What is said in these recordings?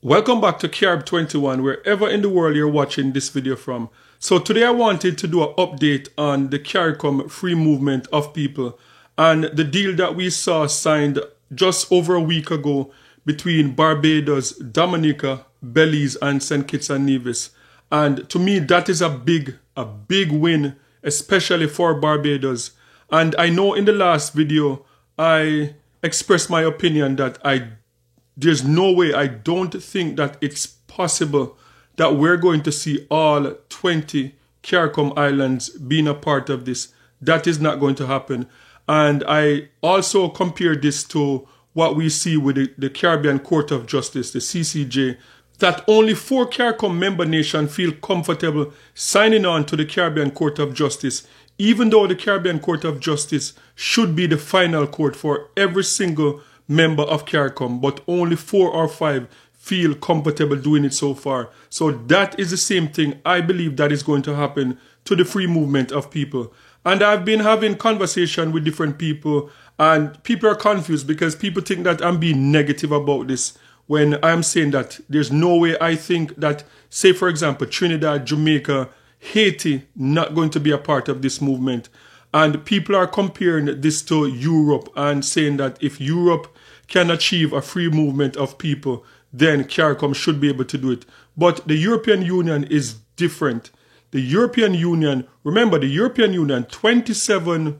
Welcome back to Carib 21, wherever in the world you're watching this video from. So today I wanted to do an update on the CARICOM free movement of people and the deal that we saw signed just over a week ago between Barbados, Dominica, Belize and St. Kitts and Nevis. And to me that is a big win, especially for Barbados. And I know in the last video I expressed my opinion that there's no way, I don't think that it's possible that we're going to see all 20 CARICOM islands being a part of this. That is not going to happen. And I also compare this to what we see with the Caribbean Court of Justice, the CCJ, that only 4 CARICOM member nations feel comfortable signing on to the Caribbean Court of Justice, even though the Caribbean Court of Justice should be the final court for every single member of CARICOM, but only 4 or 5 feel comfortable doing it so far. So that is the same thing I believe that is going to happen to the free movement of people. And I've been having conversation with different people, and people are confused because people think that I'm being negative about this when I'm saying that there's no way. I think that, say for example, Trinidad, Jamaica, Haiti not going to be a part of this movement. And people are comparing this to Europe and saying that if Europe can achieve a free movement of people, then CARICOM should be able to do it. But the European Union is different. The European Union, remember the European Union, 27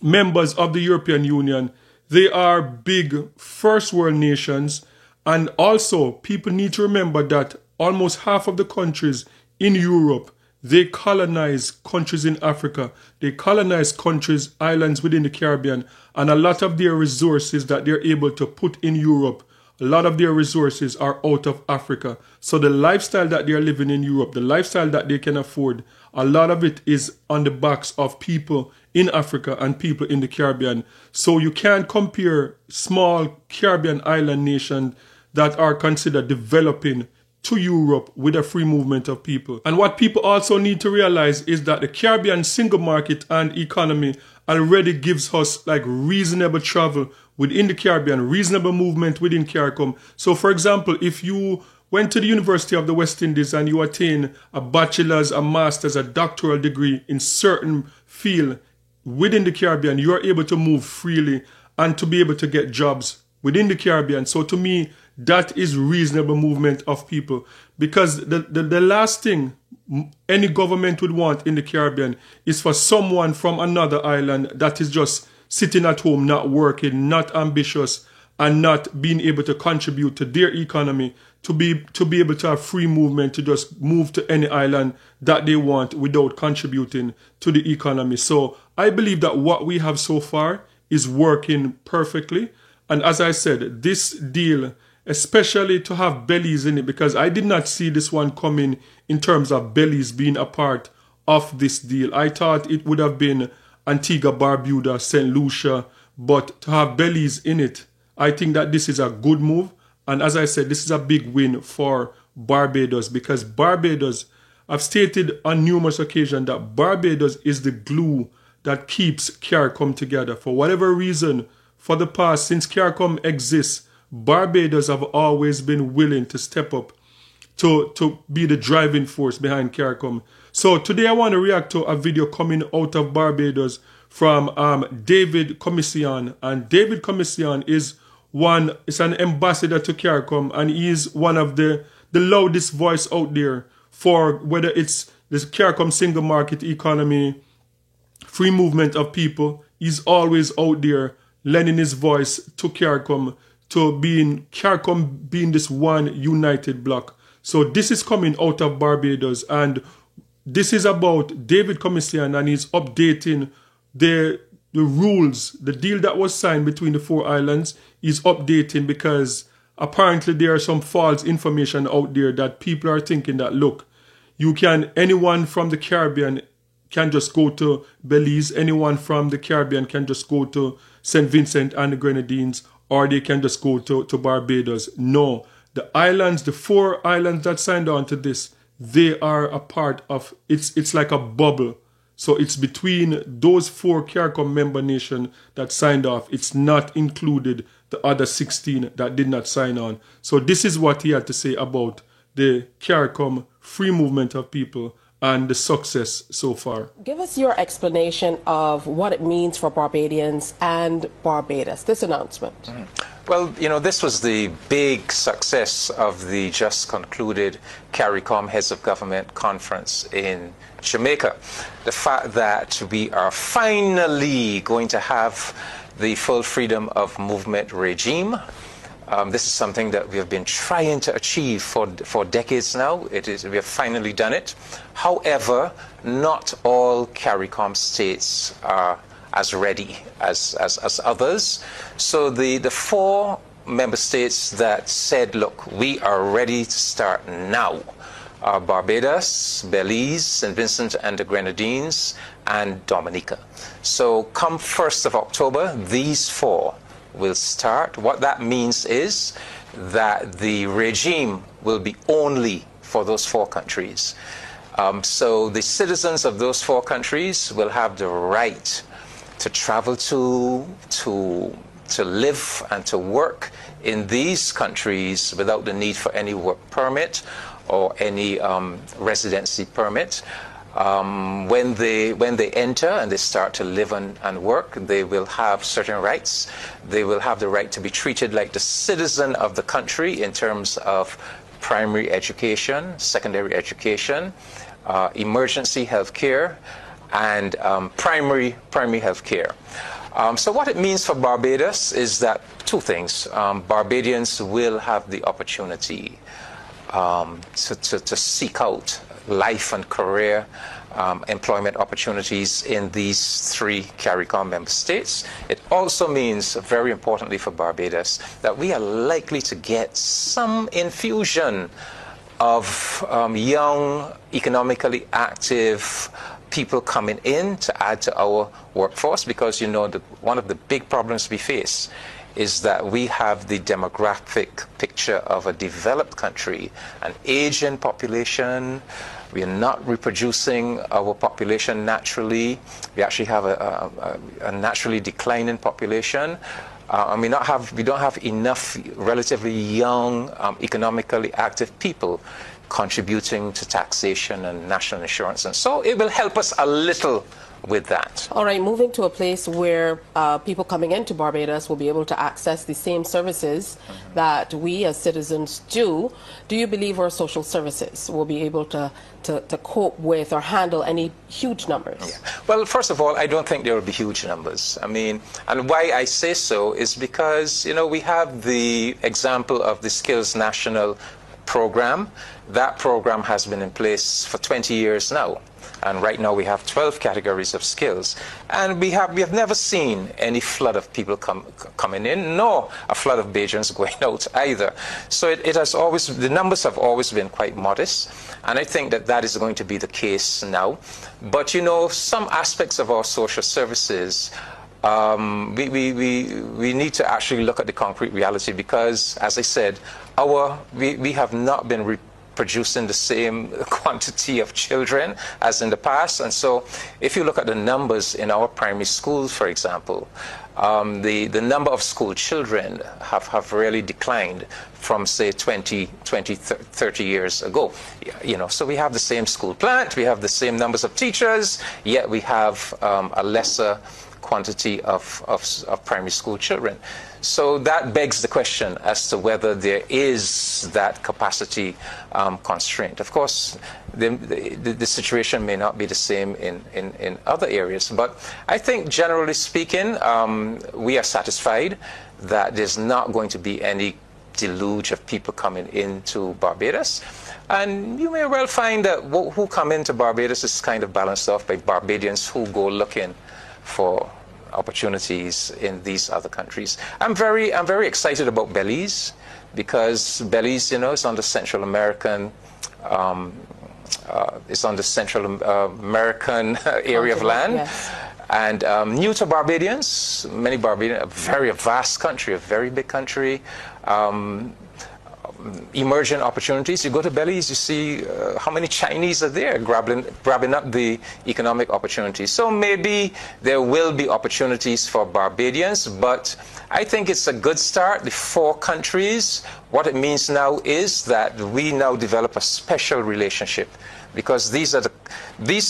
members of the European Union, they are big first world nations. And also people need to remember that almost half of the countries in Europe, they colonize countries in Africa. They colonize countries, islands within the Caribbean. And a lot of their resources that they're able to put in Europe, a lot of their resources are out of Africa. So the lifestyle that they're living in Europe, the lifestyle that they can afford, a lot of it is on the backs of people in Africa and people in the Caribbean. So you can't compare small Caribbean island nations that are considered developing to Europe with a free movement of people. And what people also need to realize is that the Caribbean single market and economy already gives us like reasonable travel within the Caribbean, reasonable movement within CARICOM. So for example, if you went to the University of the West Indies and you attain a bachelor's, a master's, a doctoral degree in certain field within the Caribbean, you are able to move freely and to be able to get jobs within the Caribbean. So to me, that is reasonable movement of people, because the last thing any government would want in the Caribbean is for someone from another island that is just sitting at home, not working, not ambitious, and not being able to contribute to their economy, to be able to have free movement, to just move to any island that they want without contributing to the economy. So I believe that what we have so far is working perfectly. And as I said, this deal, especially to have Belize in it, because I did not see this one coming in terms of Belize being a part of this deal. I thought it would have been Antigua, Barbuda, St. Lucia, but to have Belize in it, I think that this is a good move. And as I said, this is a big win for Barbados, because Barbados, I've stated on numerous occasions that Barbados is the glue that keeps CARICOM together. For whatever reason, for the past, since CARICOM exists, Barbados have always been willing to step up to be the driving force behind CARICOM. So today I want to react to a video coming out of Barbados from David Commission. And David Commission is an ambassador to CARICOM, and he is one of the loudest voice out there for whether it's the CARICOM single market economy, free movement of people. He's always out there lending his voice to CARICOM, to CARICOM being this one united block. So this is coming out of Barbados, and this is about David Commission, and he's updating the rules. The deal that was signed between the 4 islands is updating because apparently there are some false information out there that people are thinking that, look, anyone from the Caribbean can just go to Belize, anyone from the Caribbean can just go to St. Vincent and the Grenadines, or they can just go to Barbados. No, the islands, the 4 islands that signed on to this, they are a part of, it's like a bubble. So it's between those 4 CARICOM member nations that signed off. It's not included the other 16 that did not sign on. So this is what he had to say about the CARICOM free movement of people and the success so far. Give us your explanation of what it means for Barbadians and Barbados, this announcement. Well, you know, this was the big success of the just concluded CARICOM Heads of Government Conference in Jamaica. The fact that we are finally going to have the full freedom of movement regime. This is something that we have been trying to achieve for decades now. We have finally done it. However, not all CARICOM states are as ready as others. So the 4 member states that said, look, we are ready to start now are Barbados, Belize, St. Vincent and the Grenadines, and Dominica. So come 1st of October, these 4 will start. What that means is that the regime will be only for those 4 countries. So the citizens of those 4 countries will have the right to travel to live and to work in these countries without the need for any work permit or any residency permit. When they enter and they start to live and work, they will have certain rights. They will have the right to be treated like the citizen of the country in terms of primary education, secondary education, emergency health care, and primary health care. So what it means for Barbados is that 2 things. Barbadians will have the opportunity to seek out life and career employment opportunities in these 3 CARICOM member states. It also means, very importantly for Barbados, that we are likely to get some infusion of young, economically active people coming in to add to our workforce, because, you know, one of the big problems we face is that we have the demographic picture of a developed country, an aging population. We are not reproducing our population naturally. We actually have a naturally declining population. And we don't have enough relatively young, economically active people contributing to taxation and national insurance. And so it will help us a little with that. All right, moving to a place where people coming into Barbados will be able to access the same services that we as citizens do. Do you believe our social services will be able to cope with or handle any huge numbers? Yeah. Well, first of all, I don't think there will be huge numbers. I mean, and why I say so is because, you know, we have the example of the Skills National program. That program has been in place for 20 years now. And right now we have 12 categories of skills. And we have never seen any flood of people coming in, nor a flood of Bajans going out either. So the numbers have always been quite modest. And I think that is going to be the case now. But, you know, some aspects of our social services, we need to actually look at the concrete reality, because, as I said, we have not been producing the same quantity of children as in the past. And so if you look at the numbers in our primary schools, for example, the number of school children have really declined from, say, 20, 30 years ago. You know, so we have the same school plant, we have the same numbers of teachers, yet we have a lesser quantity of primary school children. So that begs the question as to whether there is that capacity constraint. Of course, the situation may not be the same in other areas, but I think generally speaking, we are satisfied that there's not going to be any deluge of people coming into Barbados. And you may well find that who come into Barbados is kind of balanced off by Barbadians who go looking for opportunities in these other countries. I'm very excited about Belize, because Belize, you know, is on the Central American area of land. Yes. And new to Barbadians, many Barbadians, a very vast country, a very big country. emerging opportunities. You go to Belize, you see how many Chinese are there grabbing up the economic opportunities. So maybe there will be opportunities for Barbadians, but I think it's a good start. The 4 countries, what it means now is that we now develop a special relationship, because these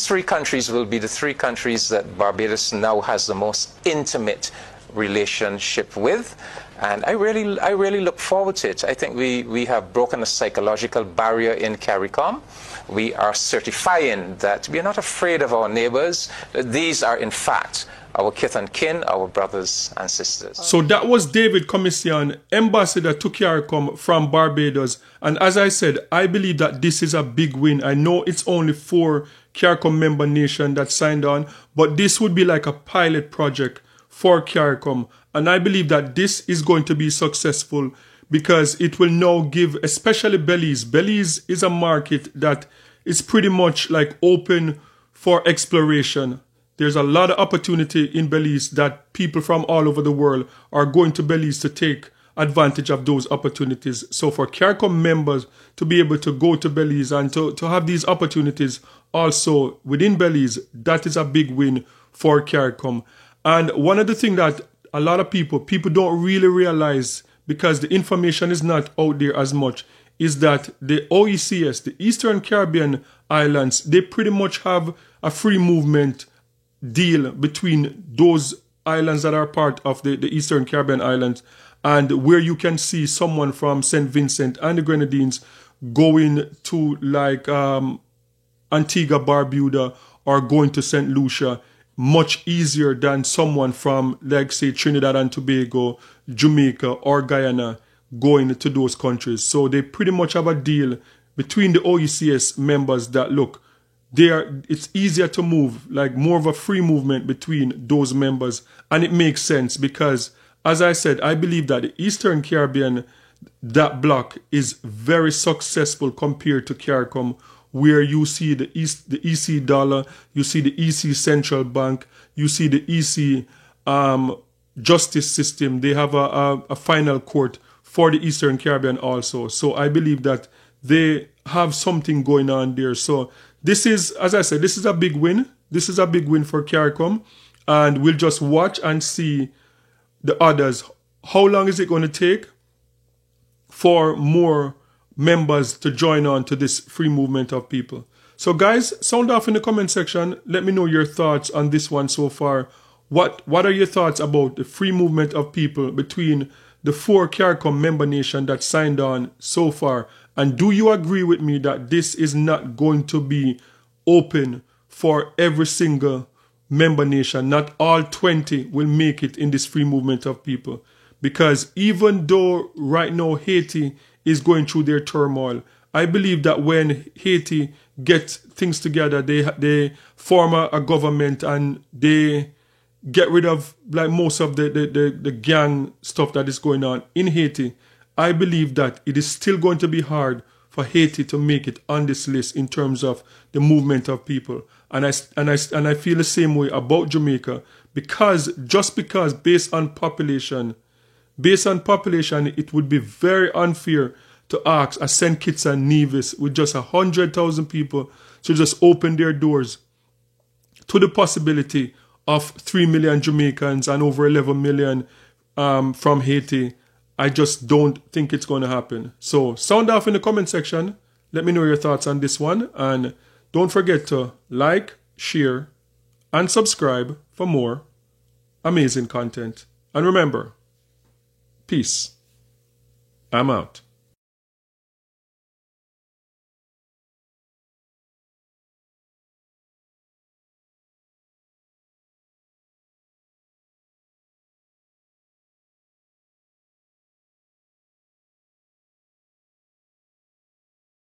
3 countries will be the 3 countries that Barbados now has the most intimate relationship with. And I really look forward to it. I think we have broken a psychological barrier in CARICOM. We are certifying that we are not afraid of our neighbors. These are, in fact, our kith and kin, our brothers and sisters. So that was David Commission, ambassador to CARICOM from Barbados. And as I said, I believe that this is a big win. I know it's only 4 CARICOM member nations that signed on, but this would be like a pilot project for CARICOM. And I believe that this is going to be successful because it will now give, especially Belize. Belize is a market that is pretty much like open for exploration. There's a lot of opportunity in Belize that people from all over the world are going to Belize to take advantage of those opportunities. So for CARICOM members to be able to go to Belize and to have these opportunities also within Belize, that is a big win for CARICOM. And one of the things that a lot of people don't really realize, because the information is not out there as much, is that the OECS, the Eastern Caribbean Islands, they pretty much have a free movement deal between those islands that are part of the Eastern Caribbean Islands, and where you can see someone from St. Vincent and the Grenadines going to like Antigua, Barbuda, or going to St. Lucia much easier than someone from, like, say, Trinidad and Tobago, Jamaica, or Guyana going to those countries. So they pretty much have a deal between the OECS members that, look, it's easier to move, like more of a free movement between those members. And it makes sense because, as I said, I believe that the Eastern Caribbean, that block is very successful compared to CARICOM, where you see the EC dollar, you see the EC central bank, you see the EC justice system. They have a final court for the Eastern Caribbean also. So I believe that they have something going on there. So this is, as I said, this is a big win. This is a big win for CARICOM. And we'll just watch and see the others. How long is it going to take for more members to join on to this free movement of people? So guys, sound off in the comment section. Let me know your thoughts on this one so far. What are your thoughts about the free movement of people between the 4 CARICOM member nations that signed on so far? And do you agree with me that this is not going to be open for every single member nation? Not all 20 will make it in this free movement of people. Because even though right now Haiti is going through their turmoil, I believe that when Haiti gets things together, they form a government and they get rid of like most of the gang stuff that is going on in Haiti. I believe that it is still going to be hard for Haiti to make it on this list in terms of the movement of people. And I feel the same way about Jamaica, because based on population, it would be very unfair to ask a St. Kitts and Nevis with just 100,000 people to just open their doors to the possibility of 3 million Jamaicans and over 11 million from Haiti. I just don't think it's going to happen. So sound off in the comment section. Let me know your thoughts on this one. And don't forget to like, share, and subscribe for more amazing content. And remember, peace. I'm out.